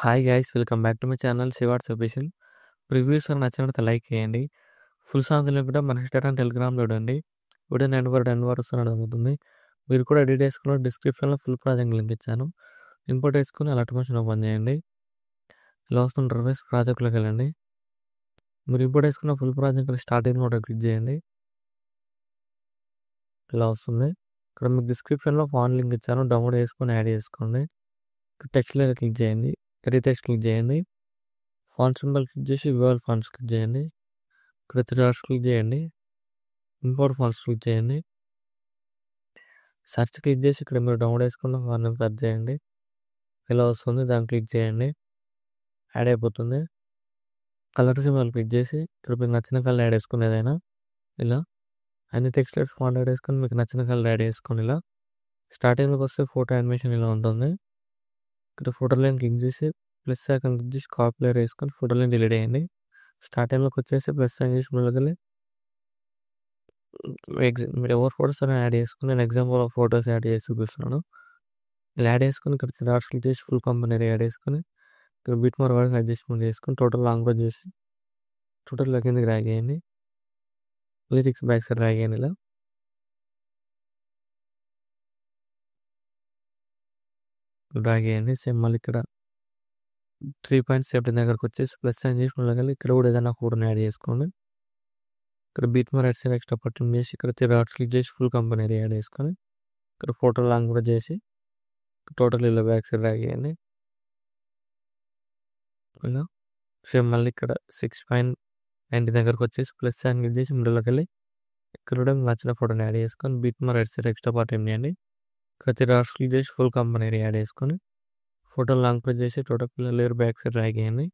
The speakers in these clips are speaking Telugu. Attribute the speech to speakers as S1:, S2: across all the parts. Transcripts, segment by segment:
S1: Hi guys welcome back to my channel Shivarts official. Previews నచ్చినట్లయితే లైక్ చేయండి. ఫుల్ సాంగ్స్ కూడా మన ఇన్స్టాగ్రామ్ టెలిగ్రామ్లో చూడండి. వీడియో నెంబర్ వస్తున్నాడు అవుతుంది. మీరు కూడా ఎడిట్ చేసుకున్న డిస్క్రిప్షన్లో ఫుల్ ప్రాజెక్ట్ లింక్ ఇచ్చాను. ఇంపోర్ట్ చేసుకుని అలర్ట్ మోషన్ ఓపెన్ చేయండి. ఇలా వస్తున్న ఇంటర్ఫేస్ ప్రాజెక్ట్లోకి వెళ్ళండి. మీరు ఇంపోర్ట్ చేసుకున్న ఫుల్ ప్రాజెక్ట్ స్టార్టింగ్ కూడా క్లిక్ చేయండి. ఇలా వస్తుంది. ఇక్కడ మీకు డిస్క్రిప్షన్లో ఫాన్ లింక్ ఇచ్చాను, డౌన్లోడ్ చేసుకొని యాడ్ చేసుకోండి. టెక్స్ట్ లేయర్ క్లిక్ చేయండి, ఎడిట్ టెక్స్ట్ క్లిక్ చేయండి, ఫాంట్ సింబల్ క్లిక్ చేసి వివల్ ఫాంట్స్ క్లిక్ చేయండి. ఇక్కడ 3 డాట్స్ క్లిక్ చేయండి, ఇంపోర్ట్ ఫాంట్స్ క్లిక్ చేయండి. సెర్చ్ క్లిక్ చేసి ఇక్కడ మీరు డౌన్లోడ్ చేసుకున్న ఫాంట్ సెర్చ్ చేయండి. ఇలా వస్తుంది, దాన్ని క్లిక్ చేయండి, యాడ్ అయిపోతుంది. కలర్ సింబల్ క్లిక్ చేసి ఇక్కడ మీకు నచ్చిన కలర్ యాడ్ చేసుకుని ఏదైనా ఇలా అన్ని టెక్స్ట్ లెట్స్ ఫాంట్ యాడ్ చేసుకొని మీకు నచ్చిన కలర్ యాడ్ చేసుకొని ఇలా స్టార్టింగ్లోకి వస్తే ఫోటో యానిమేషన్ ఇలా ఉంటుంది. ఇక్కడ ఫోటో లైన్ క్లిక్ చేసి ప్లస్ ఐకాన్ క్లిక్ చేసి కాపీ లేయర్ వేసుకొని ఫోటో లైన్ డిలీట్ చేయండి. స్టార్టింగ్లోకి వచ్చేసి ప్లస్ సైన్ చేసి ముందుకెళ్ళి మీరు ఎవరు ఫోటోస్ అని యాడ్ చేసుకుని నేను ఎగ్జాంపుల్ ఫోటోస్ యాడ్ చేసి చూపిస్తున్నాను. ఇలా యాడ్ చేసుకుని ఇక్కడ డాట్స్ క్లిక్ చేసి ఫుల్ కంపెనీ యాడ్ చేసుకొని ఇక్కడ బిట్ మోర్ వర్డ్ అడ్జస్ట్మెంట్ చేసుకొని టోటల్ లాంగ్వేజ్ చేసి టోటల్ కిందకి డ్రాగ్ చేయండి. లిరిక్స్ బ్యాక్ సైడ్ డ్రాగ్ చేయండి. ఇలా డ్రాగ్ చేయండి. సేమ్ మళ్ళీ ఇక్కడ 3 పాయింట్స్ దగ్గరకు వచ్చేసి ప్లస్ సైన్ చేసి ముందుకెళ్ళి ఇక్కడ కూడా ఏదైనా ఫోటోని యాడ్ చేసుకోండి. ఇక్కడ beat more add extra putting చేసి ఇక్కడ 3 డాట్స్ క్లిక్ చేసి ఫుల్ కంపెనీ యాడ్ చేసుకొని ఇక్కడ ఫోటో లాంగ్వేజ్ చేసి టోటల్ ఇలా బ్యాక్ సైడ్ డ్రాగ్ చేయండి. ఇలా సేమ్ మళ్ళీ ఇక్కడ 6.90 దగ్గరకు వచ్చేసి ప్లస్ సైన్ క్లిక్ చేసి మిడిల్లోకి వెళ్ళి ఇక్కడ కూడా నచ్చిన ఫోటోని యాడ్ చేసుకొని beat more add extra putting చేయండి. ఇక్కడ 3 డాట్స్ క్లిక్ చేసి ఫుల్ కంపెనీ యాడ్ చేసుకొని ఫోటో లాంగ్వేజ్ చేసి total layer back side drag చేయండి.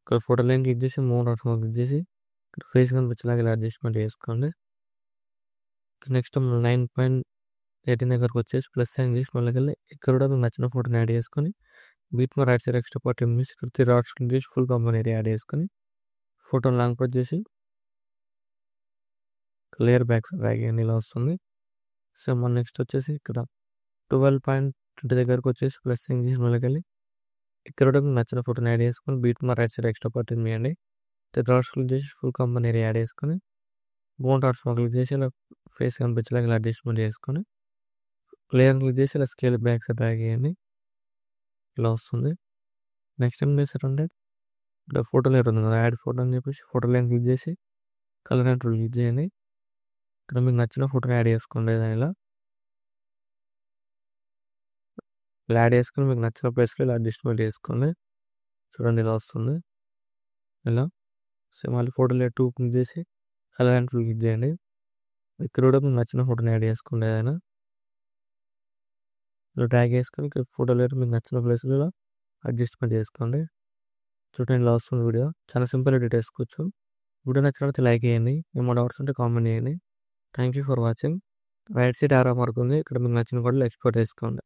S1: ఇక్కడ ఫోటో లైన్ క్లిక్ చేసి 3 డాట్స్ క్లిక్ చేసి ఇక్కడ ఫేస్ కనిపించేలాగా ఇలా అడ్జస్ట్మెంట్ చేసుకోండి. నెక్స్ట్ 9.18 దగ్గరకు వచ్చేసి ప్లస్ సైన్ చేసి మళ్ళీ వెళ్ళి ఇక్కడ కూడా మీకు నచ్చిన ఫోటోని యాడ్ చేసుకొని beat more add side extra part చేసి ఇక్కడ 3 డాట్స్ క్లిక్ చేసి ఫుల్ కంపెనీ యాడ్ చేసుకొని ఫోటో లాంగ్వేజ్ చేసి లేయర్ బ్యాక్ సైడ్ డ్రాగ్ చేయండి. ఇలా వస్తుంది. సో మన నెక్స్ట్ వచ్చేసి ఇక్కడ 12.20 దగ్గరకు వచ్చేసి ప్లస్ సైన్ చేసి మళ్ళీ వెళ్ళి ఇక్కడ కూడా మీకు నచ్చిన ఫోటోని యాడ్ చేసుకొని beat more add side extra part చేయండి. డాట్స్ క్లిక్ చేసి ఫుల్ కంపెనీ యాడ్ చేసుకొని బోన్ డాట్స్ క్లిక్ చేసి ఇలా ఫేస్ కనిపించేలాగా ఇలా అడ్జస్ట్మెంట్ చేసుకొని లేయర్ క్లిక్ చేసి ఇలా స్కేల్ బ్యాక్ సైడ్ డ్రాగ్ చేయండి. ఇలా వస్తుంది. నెక్స్ట్ ఏం చేస్తారంటే ఇక్కడ ఫోటో లేయర్ ఉంది కదా, యాడ్ ఫోటో అని చెప్పేసి ఫోటో లైన్ క్లిక్ చేసి కలర్ అండ్ క్లిక్ చేయండి. ఇక్కడ మీకు నచ్చిన ఫోటోని యాడ్ చేసుకోండి. ఏదైనా ఇలా యాడ్ చేసుకొని మీకు నచ్చిన ప్లేస్లో ఇలా అడ్జస్ట్మెంట్ చేసుకోండి. చూడండి ఇలా వస్తుంది. ఇలా సో మళ్ళీ ఫోటో లేయర్ 2 క్లిక్ చేసి కలర్ అండ్ క్లిక్ చేయండి. ఇక్కడ కూడా మీకు నచ్చిన ఫోటోని యాడ్ చేసుకోండి. ఏదైనా ఇలా డ్రాగ్ చేసుకొని ఇక్కడ ఫోటో లేయర్ మీకు నచ్చిన ప్లేస్లో ఇలా అడ్జస్ట్మెంట్ చేసుకోండి. చూడండి ఇలా వస్తుంది వీడియో. చాలా సింపుల్ ఎడిట్ చేసుకోవచ్చు. వీడియో నచ్చినట్లయితే లైక్ చేయండి. ఏమో డౌట్స్ ఉంటే కామెంట్ చేయండి. Thank you for watching. Right side ఆరో మార్క్ ఉంది, ఇక్కడ మీకు నచ్చిన కూడా ఎక్స్పోర్ట్ చేసుకోండి.